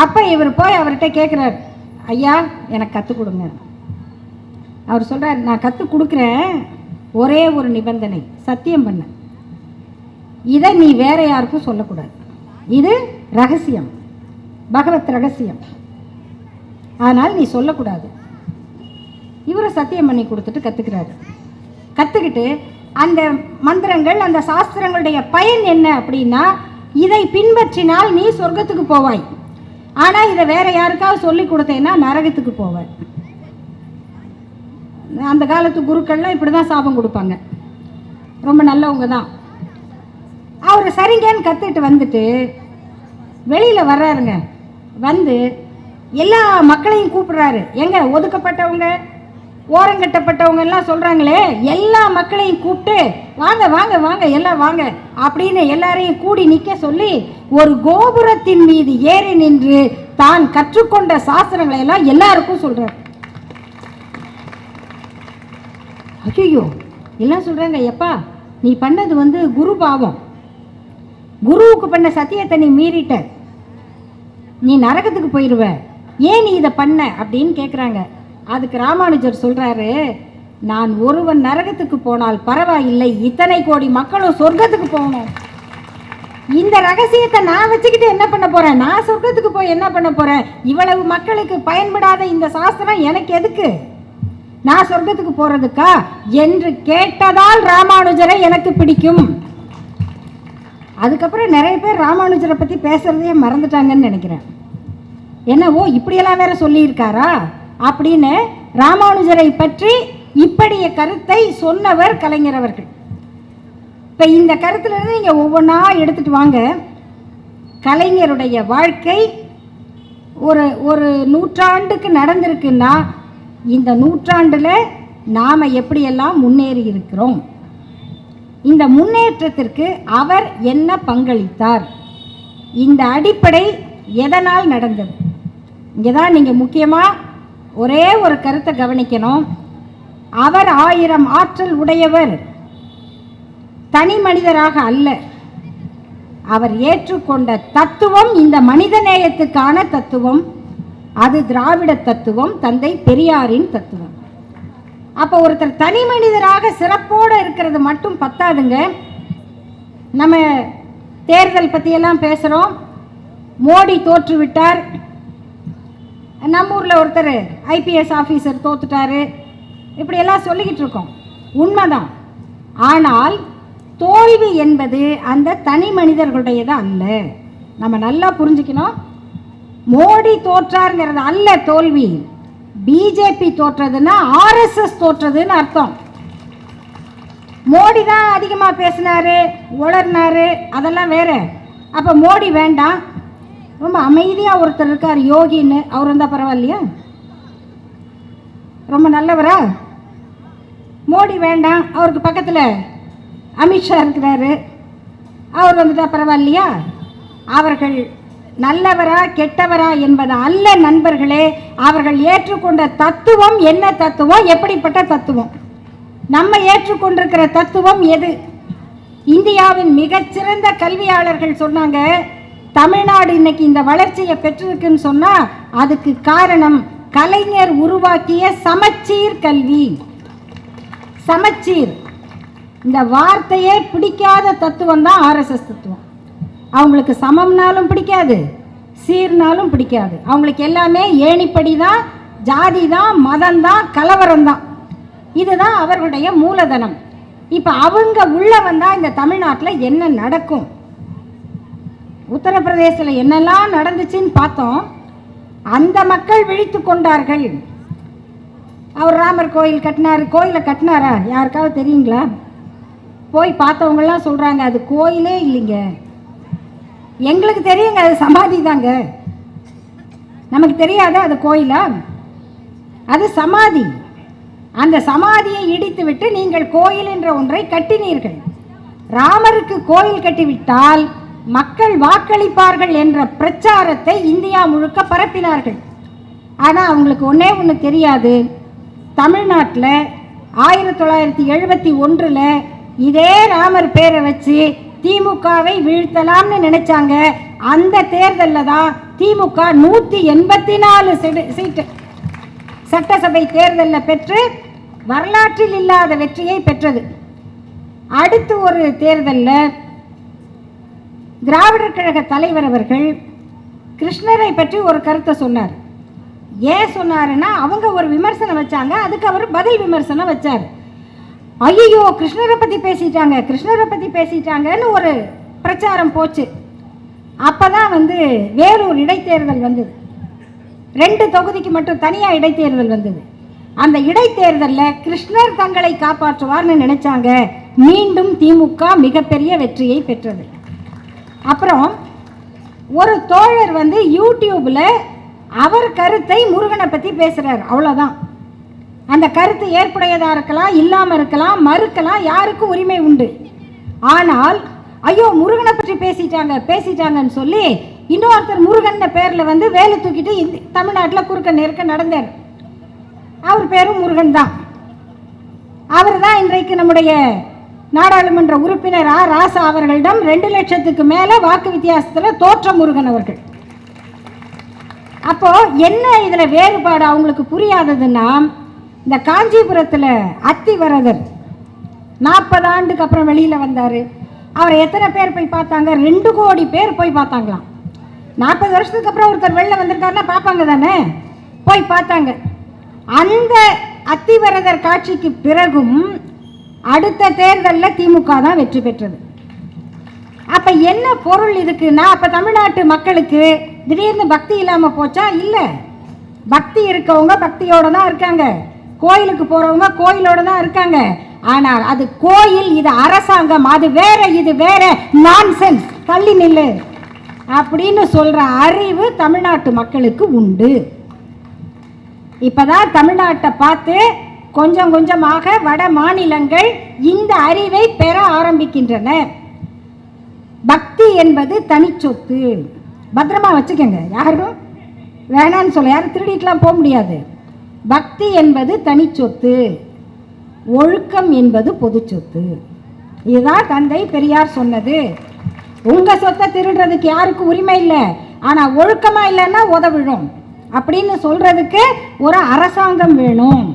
S1: அப்போ இவர் போய் அவர்கிட்ட கேட்குறார், ஐயா எனக்கு கற்றுக் கொடுங்க. அவர் சொல்கிறார், நான் கற்றுக் கொடுக்குறேன், ஒரே ஒரு நிபந்தனை, சத்தியம் பண்ண, இதை நீ வேற யாருக்கும் சொல்லக்கூடாது, இது ரகசியம், பகவத் ரகசியம், அதனால் நீ சொல்லக்கூடாது. இவரை சத்தியம் பண்ணி கொடுத்துட்டு கற்றுக்கிறாரு. கற்றுக்கிட்டு அந்த மந்திரங்கள் அந்த சாஸ்திரங்களுடைய பயன் என்ன அப்படின்னா, இதை பின்பற்றினால் நீ சொர்க்கத்துக்கு போவாய், ஆனால் இதை வேற யாருக்காவது சொல்லி கொடுத்தேன்னா நரகத்துக்கு போவாய். அந்த காலத்து குருக்கள்லாம் இப்படி தான் சாபம் கொடுப்பாங்க, ரொம்ப நல்லவங்க தான். அவர் சரிங்கன்னு கற்றுட்டு வந்துட்டு வெளியில் வர்றாருங்க. வந்து எல்லா மக்களையும் கூப்பிடுறாரு. எங்க ஒதுக்கப்பட்டவங்க, ஓரங்கட்டப்பட்டவங்க எல்லாம் சொல்கிறாங்களே, எல்லா மக்களையும் கூப்பிட்டு வாங்க வாங்க வாங்க எல்லாம் வாங்க அப்படின்னு எல்லாரையும் கூடி நிற்க சொல்லி ஒரு கோபுரத்தின் மீது ஏறி நின்று தான் கற்றுக்கொண்ட சாஸ்திரங்களை எல்லாம் எல்லாருக்கும் சொல்கிறார். ஐயோ எல்லாம் சொல்கிறாங்க, எப்பா நீ பண்ணது குரு பாவம், குருவுக்கு பண்ண சத்தியத்தை நீ மீறிட்ட, நீ நரகத்துக்கு போயிடுவ, ஏன் நீ இதை பண்ண அப்படின்னு கேட்குறாங்க. அதுக்கு ராமானுஜர் சொல்கிறாரு, நான் ஒருவன் நரகத்துக்கு போனால் பரவாயில்லை, இத்தனை கோடி மக்களும் சொர்க்கத்துக்கு போகணும். இந்த ரகசியத்தை நான் வச்சுக்கிட்டு என்ன பண்ண போகிறேன், நான் சொர்க்கத்துக்கு போய் என்ன பண்ண போகிறேன், இவ்வளவு மக்களுக்கு பயன்படாத இந்த சாஸ்திரம் எனக்கு எதுக்கு, நான் சொர்க்கத்துக்கு போகிறதுக்கா என்று கேட்டதால் ராமானுஜரை எனக்கு பிடிக்கும். அதுக்கப்புறம் நிறைய பேர் ராமானுஜரை பற்றி பேசுகிறதையே மறந்துட்டாங்கன்னு நினைக்கிறேன். என்னவோ இப்படியெல்லாம் வேற சொல்லியிருக்காரா அப்படின்னு ராமானுஜரை பற்றி இப்படிய கருத்தை சொன்னவர் கலைஞர் அவர்கள். இப்போ இந்த கருத்துலேருந்து நீங்கள் ஒவ்வொன்றா எடுத்துகிட்டு வாங்க. கலைஞருடைய வாழ்க்கை ஒரு நூற்றாண்டுக்கு நடந்திருக்குன்னா இந்த நூற்றாண்டில் நாம் எப்படியெல்லாம் முன்னேறி இருக்கிறோம், இந்த முன்னேற்றத்திற்கு அவர் என்ன பங்களித்தார், இந்த அடிப்படை எதனால் நடந்தது. இங்கே தான் நீங்கள் முக்கியமாக ஒரே ஒரு கருத்தை கவனிக்கணும். அவர் 1000 ஆற்றல் உடையவர், தனி மனிதராக அல்ல. அவர் ஏற்றுக்கொண்ட தத்துவம் இந்த மனிதநேயத்துக்கான தத்துவம், அது திராவிட தத்துவம், தந்தை பெரியாரின் தத்துவம். அப்போ ஒருத்தர் தனி மனிதராக சிறப்போடு இருக்கிறது மட்டும் பத்தாதுங்க. நம்ம தேர்தல் பற்றியெல்லாம் பேசுகிறோம், மோடி தோற்றுவிட்டார், நம்ம ஊரில் ஒருத்தர் ஐபிஎஸ் ஆஃபீஸர் தோத்துட்டாரு, இப்படியெல்லாம் சொல்லிக்கிட்டு இருக்கோம், உண்மைதான். ஆனால் தோல்வி என்பது அந்த தனி மனிதர்களுடையது அல்ல. நம்ம நல்லா புரிஞ்சுக்கணும். மோடி தோற்றாருங்கிறது அல்ல தோல்வி, பிஜேபி தோற்றதுன்னா ஆர்எஸ்எஸ் தோற்றதுன்னு அர்த்தம். மோடி தான் அதிகமாக பேசினாரு, உளர்னாரு, அதெல்லாம் வேற. அப்போ மோடி வேண்டாம், ரொம்ப அமைதியாக ஒருத்தர் இருக்கார் யோகின்னு, அவர் இருந்தால் பரவாயில்லையா, ரொம்ப நல்லவரா. மோடி வேண்டாம், அவருக்கு பக்கத்தில் அமித்ஷா இருக்கிறாரு, அவர் வந்துட்டா பரவாயில்லையா. அவர்கள் நல்லவரா கெட்டவரா என்பது அல்ல நண்பர்களே, அவர்கள் ஏற்றுக்கொண்ட தத்துவம் என்ன தத்துவம், எப்படிப்பட்ட தத்துவம். நம்ம ஏற்றுக்கொண்டிருக்கிற தத்துவம் எது? இந்தியாவின் மிகச்சிறந்த கல்வியாளர்கள் சொன்னாங்க, தமிழ்நாடு இன்னைக்கு இந்த வளர்ச்சியை பெற்றிருக்குன்னு சொன்னா அதுக்கு காரணம் கலைஞர் உருவாக்கிய சமச்சீர் கல்வி. சமச்சீர் இந்த வார்த்தையே பிடிக்காத தத்துவம் தான் ஆர்எஸ்எஸ் தத்துவம். அவங்களுக்கு சமம்னாலும் பிடிக்காது, சீர்னாலும் பிடிக்காது. அவங்களுக்கு எல்லாமே ஏணிப்படி தான், ஜாதி தான், மதம் தான், கலவரம் தான். இதுதான் அவர்களுடைய மூலதனம். இப்போ அவங்க உள்ள வந்தால் இந்த தமிழ்நாட்டில் என்ன நடக்கும்? உத்தரப்பிரதேசத்தில் என்னெல்லாம் நடந்துச்சுன்னு பார்த்தோம். அந்த மக்கள் விழித்து கொண்டார்கள். அவர் ராமர் கோயில் கட்டினார், கோயிலை கட்டினாரா யாருக்காவது தெரியுங்களா? போய் பார்த்தவங்கெல்லாம் சொல்கிறாங்க அது கோயிலே இல்லைங்க, எங்களுக்கு தெரியுங்க அது சமாதி தாங்க, நமக்கு தெரியாத அது கோயிலா? அது சமாதி. அந்த சமாதியை இடித்து விட்டு நீங்கள் கோயில் என்ற ஒன்றை கட்டினீர்கள். ராமருக்கு கோயில் கட்டிவிட்டால் மக்கள் வாக்களிப்பார்கள் என்ற பிரச்சாரத்தை இந்தியா முழுக்க பரப்பினார்கள். ஆனால் அவங்களுக்கு ஒன்றே ஒன்று தெரியாது, தமிழ்நாட்டில் 1971 இதே ராமர் பேரை வச்சு திமுகவை வீழ்த்தலாம்னு நினைச்சாங்க. அந்த தேர்தலில் தான் திமுக 184 சீட்டு சட்டசபை தேர்தலில் பெற்று வரலாற்றில் இல்லாத வெற்றியை பெற்றது. அடுத்து ஒரு தேர்தலில் திராவிடர் கழக தலைவர் அவர்கள் கிருஷ்ணரை பற்றி ஒரு கருத்தை சொன்னார். ஏன் சொன்னாருன்னா, அவங்க ஒரு விமர்சனம் வச்சாங்க, அதுக்கு அவர் பதில் விமர்சனம் வச்சார். ஐயோ கிருஷ்ணரை பற்றி பேசிட்டாங்க, கிருஷ்ணரை பற்றி பேசிட்டாங்கன்னு ஒரு பிரச்சாரம் போச்சு. அப்போ தான் வேலூர் இடைத்தேர்தல் வந்தது. 2 தொகுதிக்கு மட்டும் தனியாக இடைத்தேர்தல் வந்தது. அந்த இடைத்தேர்தலில் கிருஷ்ணர் தங்களை காப்பாற்றுவார்னு நினைச்சாங்க. மீண்டும் திமுக மிகப்பெரிய வெற்றியை பெற்றது. அப்புறம் ஒரு தோழர் யூடியூப்ல அவர் கருத்தை முருகனை பற்றி பேசுகிறார், அவ்வளோதான். அந்த கருத்து ஏற்புடையதாக இருக்கலாம், இல்லாமல் இருக்கலாம், மறுக்கலாம், யாருக்கும் உரிமை உண்டு. ஆனால் ஐயோ முருகனை பற்றி பேசிட்டாங்கன்னு சொல்லி இன்னொருத்தர் முருகன் பேரில் வந்து வேலை தூக்கிட்டு தமிழ்நாட்டில் குறுக்க நெருக்க நடந்தார். அவர் பேரும் முருகன் தான். அவர் தான் இன்றைக்கு நம்முடைய நாடாளுமன்ற உறுப்பினர் ராசா அவர்களிடம் 2 லட்சத்துக்கு மேலே வாக்கு வித்தியாசத்தில் தோற்ற முருகன் அவர்கள். அப்போ என்ன இதில் வேறுபாடு அவங்களுக்கு புரியாததுன்னா, இந்த காஞ்சிபுரத்தில் அத்திவரதர் 40 ஆண்டுக்கு அப்புறம் வெளியில் வந்தார். அவரை எத்தனை பேர் போய் பார்த்தாங்க? 2 கோடி பேர் போய் பார்த்தாங்களாம். 40 வருஷத்துக்கு அப்புறம் ஒருத்தர் வெளில வந்திருக்காருன்னா பார்ப்பாங்க தானே, போய் பார்த்தாங்க. அந்த அத்திவரதர் காட்சிக்கு பிறகும் அடுத்த தேர்தலில் திமுக தான் வெற்றி பெற்றது. அப்போ என்ன பொருள் இதுக்குன்னா, அப்போ தமிழ்நாட்டு மக்களுக்கு திடீர்னு பக்தி இல்லாமல் போச்சா? இல்லை, பக்தி இருக்கவங்க பக்தியோடு தான் இருக்காங்க, கோயிலுக்கு போகிறவங்க கோயிலோடு தான் இருக்காங்க. ஆனால் அது கோயில், இது அரசாங்கம், அது வேற, இது வேற, நான்சென்ஸ், தள்ளி நில்லு அப்படின்னு சொல்கிற அறிவு தமிழ்நாட்டு மக்களுக்கு உண்டு. இப்போதான் தமிழ்நாட்டை பார்த்து கொஞ்சம் கொஞ்சமாக வட மாநிலங்கள் இந்த அறிவை பெற ஆரம்பிக்கின்றன. பக்தி என்பது தனிச்சொத்து, பத்திரமா வச்சுக்கோங்க, யாரும் வேணான்னு சொல்ல, யாரும் திருடிட்டுலாம் போக முடியாது. பக்தி என்பது தனிச்சொத்து, ஒழுக்கம் என்பது பொது சொத்து. இதுதான் தந்தை பெரியார் சொன்னது. உங்க சொத்தை திருடுறதுக்கு யாருக்கு உரிமை இல்லை, ஆனால் ஒழுக்கமா இல்லைன்னா உதவிடும் அப்படின்னு சொல்றதுக்கு ஒரு அரசாங்கம் வேணும்.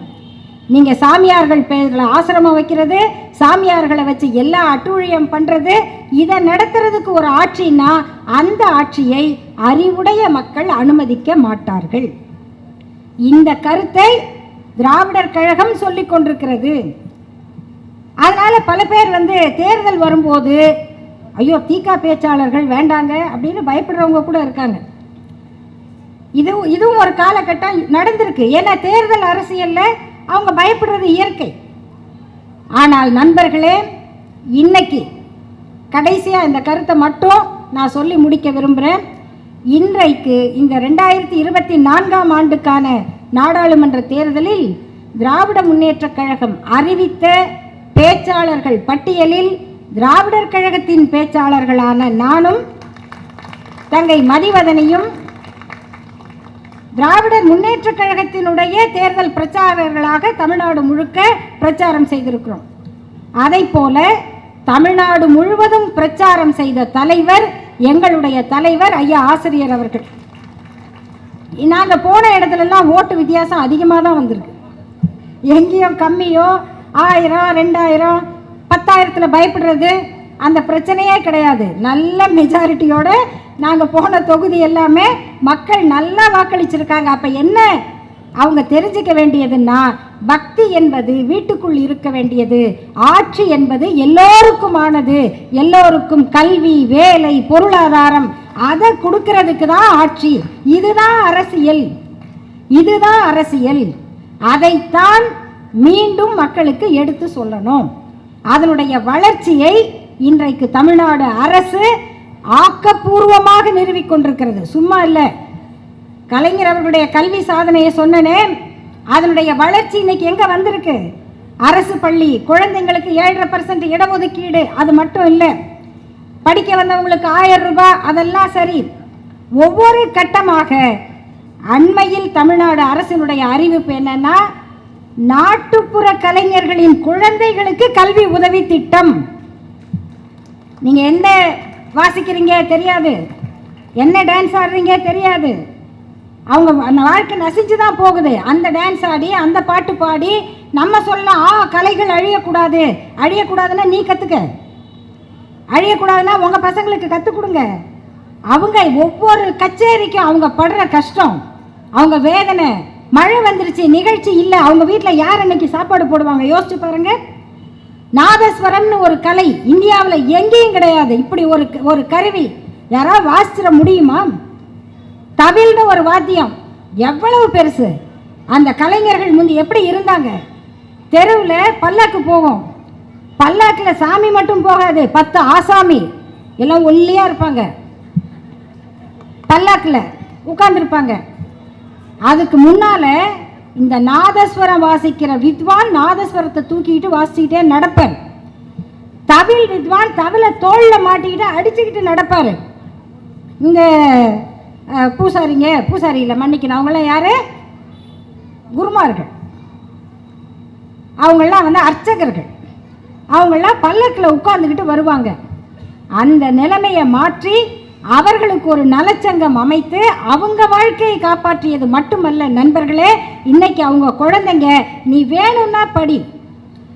S1: நீங்க சாமியார்கள் பேரில் ஆசிரமம் வைக்கிறது, சாமியார்களை வச்சு எல்லா அட்டூழியம் பண்றது, இதை நடத்துறதுக்கு ஒரு ஆட்சின்னா அந்த ஆட்சியை அறிவுடைய மக்கள் அனுமதிக்க மாட்டார்கள். இந்த கருத்தை திராவிடர் கழகம் சொல்லிக் கொண்டிருக்கிறது. அதனால பல பேர் வந்து தேர்தல் வரும்போது ஐயோ தீகா பேச்சாளர்கள் வேண்டாங்க அப்படின்னு பயப்படுறவங்க கூட இருக்காங்க. இதுவும் ஒரு காலகட்டம் நடந்திருக்கு. ஏன்னா தேர்தல் அரசியலில் அவங்க பயப்படுறது இயற்கை. ஆனால் நண்பர்களே, இன்னைக்கு கடைசியாக இந்த கருத்தை மட்டும் நான் சொல்லி முடிக்க விரும்புகிறேன். இன்றைக்கு இந்த 2024ஆம் ஆண்டுக்கான நாடாளுமன்ற தேர்தலில் திராவிட முன்னேற்ற கழகம் அறிவித்த பேச்சாளர்கள் பட்டியலில் திராவிடர் கழகத்தின் பேச்சாளர்களான நானும் தங்கை மதிவதனையும் திராவிடர் முன்னேற்ற கழகத்தினுடைய தேர்தல் பிரச்சாரர்களாக தமிழ்நாடு முழுக்க பிரச்சாரம் செய்திருக்கிறோம். அதை போல தமிழ்நாடு முழுவதும் பிரச்சாரம் செய்த தலைவர் எங்களுடைய தலைவர் ஐயா ஆசிரியர் அவர்கள். நாங்கள் போன இடத்துலலாம் ஓட்டு வித்தியாசம் அதிகமாக தான் வந்திருக்கு. எங்கேயும் கம்மியோ 1000 2000 10,000 பயப்படுறது அந்த பிரச்சனையே கிடையாது. நல்ல மெஜாரிட்டியோட நாங்கள் போன தொகுதி எல்லாமே மக்கள் நல்லா வாக்களிச்சிருக்காங்க. அப்போ என்ன அவங்க தெரிஞ்சுக்க வேண்டியதுன்னா, பக்தி என்பது வீட்டுக்குள் இருக்க வேண்டியது, ஆட்சி என்பது எல்லோருக்குமானது, எல்லோருக்கும் கல்வி, வேலை, பொருளாதாரம் அதை கொடுக்கறதுக்கு தான் ஆட்சி. இதுதான் அரசியல், இதுதான் அரசியல். அதைத்தான் மீண்டும் மக்களுக்கு எடுத்து சொல்லணும். அதனுடைய வளர்ச்சியை இன்றைக்கு தமிழ்நாடு அரசு ஆக்கப்பூர்வமாக நிறுவிக்கொண்டிருக்கிறது. சும்மா இல்லை. கலைஞர் அவர்களுடைய கல்வி சாதனையை சொன்னனே, அதனுடைய வளர்ச்சி இன்னைக்கு எங்க வந்திருக்கு? அரசு பள்ளி குழந்தைங்களுக்கு 7.5% இடஒதுக்கீடு, அது மட்டும் இல்லை, படிக்க வந்தவங்களுக்கு 1000 ரூபாய், அதெல்லாம் சரி. ஒவ்வொரு கட்டமாக அண்மையில் தமிழ்நாடு அரசினுடைய அறிவிப்பு என்னன்னா, நாட்டுப்புற கலைஞர்களின் குழந்தைகளுக்கு கல்வி உதவி திட்டம். நீங்க என்ன வாசிக்கிறீங்க தெரியாது, என்ன டான்ஸ் ஆடுறீங்க தெரியாது, அவங்க வாழ்க்கை நசிஞ்சு தான் போகுது. அந்த டான்ஸ் ஆடி அந்த பாட்டு பாடி நம்ம சொல்லலாம் கலைகள் அழியக்கூடாது. அழியக்கூடாதுன்னா நீ கற்றுக்க, அழியக்கூடாதுன்னா உங்கள் பசங்களுக்கு கற்றுக் கொடுங்க. அவங்க ஒவ்வொரு கச்சேரிக்கும் அவங்க படுற கஷ்டம், அவங்க வேதனை. மழை வந்துருச்சு, நிகழ்ச்சி இல்லை, அவங்க வீட்டில் யார் அன்னைக்கு சாப்பாடு போடுவாங்க? யோசிச்சு பாருங்க. நாதஸ்வரம்னு ஒரு கலை இந்தியாவில் எங்கேயும் கிடையாது. இப்படி ஒரு கருவி யாராவது வாசிச்சிட முடியுமா? தவில்னு ஒரு வாத்தியம் எவ்வளவு பெருசு. அந்த கலைஞர்கள் முந்தி எப்படி இருந்தாங்க? தெருவில் பல்லாக்கு போகும், பல்லாக்கில் சாமி மட்டும் போகாது, 10 ஆசாமி எல்லாம் ஒல்லியாக இருப்பாங்க, பல்லாக்கில் உட்கார்ந்துருப்பாங்க. அதுக்கு முன்னால் இந்த நாதஸ்வரம் வாசிக்கிற வித்வான் நாதஸ்வரத்தை தூக்கிட்டு வாசிக்கிட்டே நடப்பார். தவில் வித்வான் தவில தோல்ல மாட்டிக்கிட்டு அடிச்சுக்கிட்டு நடப்பார். இந்த பூசாரி இல்லை மன்னிக்கணும், அவங்களாம் யாரு? குருமார்கள். அவங்களாம் வந்து அர்ச்சகர்கள். அவங்களாம் பல்லக்கில் உட்கார்ந்துக்கிட்டு வருவாங்க. அந்த நிலைமையை மாற்றி அவர்களுக்கு ஒரு நலச்சங்கம் அமைத்து அவங்க வாழ்க்கையை காப்பாற்றியது மட்டுமல்ல நண்பர்களே, இன்னைக்கு அவங்க குழந்தைங்க நீ வேணும்னா படி,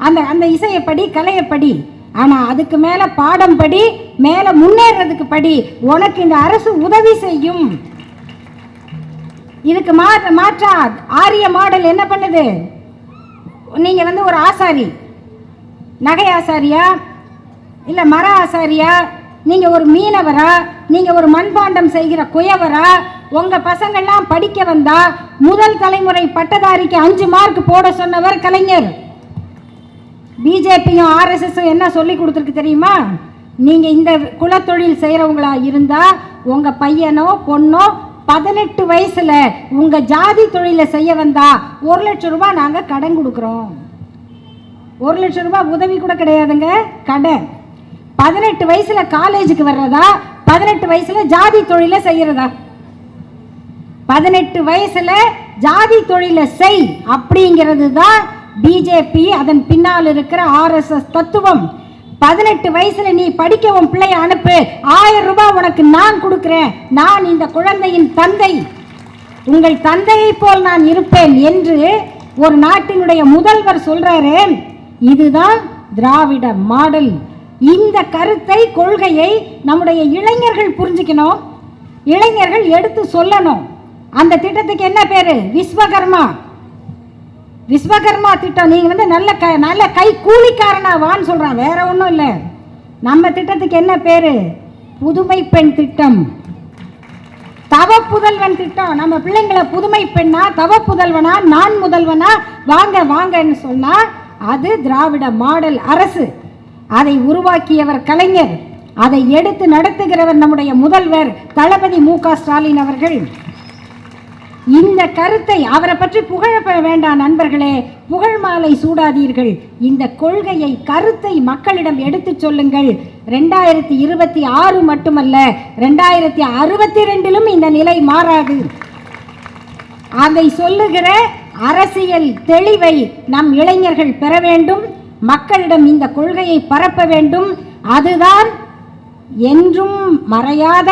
S1: அந்த இசையை படி, கலையை படி, ஆனால் அதுக்கு மேலே பாடம் படி, மேலே முன்னேறதுக்கு படி, உனக்கு இந்த அரசு உதவி செய்யும். இதுக்கு மாற்றா ஆரிய மாடல் என்ன பண்ணுது? நீங்கள் வந்து ஒரு ஆசாரி, நகை ஆசாரியா இல்லை மர ஆசாரியா, நீங்கள் ஒரு மீனவரா, நீங்கள் ஒரு மண்பாண்டம் செய்கிற குயவரா, உங்கள் பசங்கள்லாம் படிக்க வந்தா முதல் தலைமுறை பட்டதாரிக்கு 5 மார்க் போட சொன்னவர் கலைஞர். பிஜேபியும் ஆர்எஸ்எஸும் என்ன சொல்லி கொடுத்துருக்கு தெரியுமா? நீங்கள் இந்த குலத்தொழில் செய்கிறவங்களா இருந்தால் உங்கள் பையனோ பொண்ணோ 18 வயசில் உங்கள் ஜாதி தொழிலை செய்ய வந்தா 1 லட்சம் ரூபாய் நாங்கள் கடன் கொடுக்குறோம். 1 லட்சம் ரூபாய் உதவி கூட கிடையாதுங்க, கடன். 18 வயசில் காலேஜுக்கு வர்றதா, 18 வயசில் ஜாதி தொழிலை செய்கிறதா? 18 வயசில் ஜாதி தொழிலை செய் அப்படிங்கிறது தான் பிஜேபி, அதன் பின்னால் இருக்கிற ஆர்எஸ்எஸ் தத்துவம். 18 வயசுல நீ படிக்க உன் பிள்ளைய அனுப்பு, 1000 ரூபாய் உனக்கு நான் கொடுக்கிறேன், நான் இந்த குழந்தையின் தந்தை, உங்கள் தந்தையை போல் நான் இருப்பேன் என்று ஒரு நாட்டினுடைய முதல்வர் சொல்றாரு. இதுதான் திராவிட மாடல். இந்த கருத்தை, கொள்கையை நம்முடைய இளைஞர்கள் புரிஞ்சுக்கணும், இளைஞர்கள் எடுத்து சொல்லணும். அந்த திட்டத்துக்கு என்ன பேரு? விஸ்வகர்மா திட்டம். நீங்க வந்து நல்ல கை கூலிக்காரனா வான்னு சொல்றான், வேற ஒன்றும் இல்லை. நம்ம திட்டத்துக்கு என்ன பேரு? புதுமை பெண் திட்டம், தவ புதல்வன் திட்டம். நம்ம பிள்ளைங்களை புதுமை பெண்ணா, தவ புதல்வனா, நான் முதல்வனா, வாங்க வாங்கன்னு சொன்னா அது திராவிட மாடல் அரசு. அதை உருவாக்கியவர் கலைஞர், அதை எடுத்து நடத்துகிறவர் நம்முடைய முதல்வர் தளபதி மு.க. ஸ்டாலின் அவர்கள். இந்த கருத்தை, அவரை பற்றி புகழ வேண்டாம் நண்பர்களே, புகழ் மாலை சூடாதீர்கள். இந்த கொள்கையை, கருத்தை மக்களிடம் எடுத்து சொல்லுங்கள். 2026 மட்டுமல்ல, 2062 இந்த நிலை மாறாது. அதை சொல்லுகிற அரசியல் தெளிவை நம் இளைஞர்கள் பெற வேண்டும், மக்களிடம் இந்த கொள்கையை பரப்ப வேண்டும். அதுதான் என்றும் மறையாத,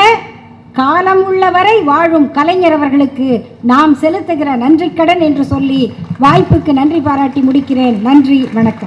S1: காலம் உள்ளவரை வாழும் கலைஞர் அவர்களுக்கு நாம் செலுத்துகிற நன்றிக்கடன் என்று சொல்லி வாய்ப்புக்கு நன்றி பாராட்டி முடிக்கிறேன். நன்றி, வணக்கம்.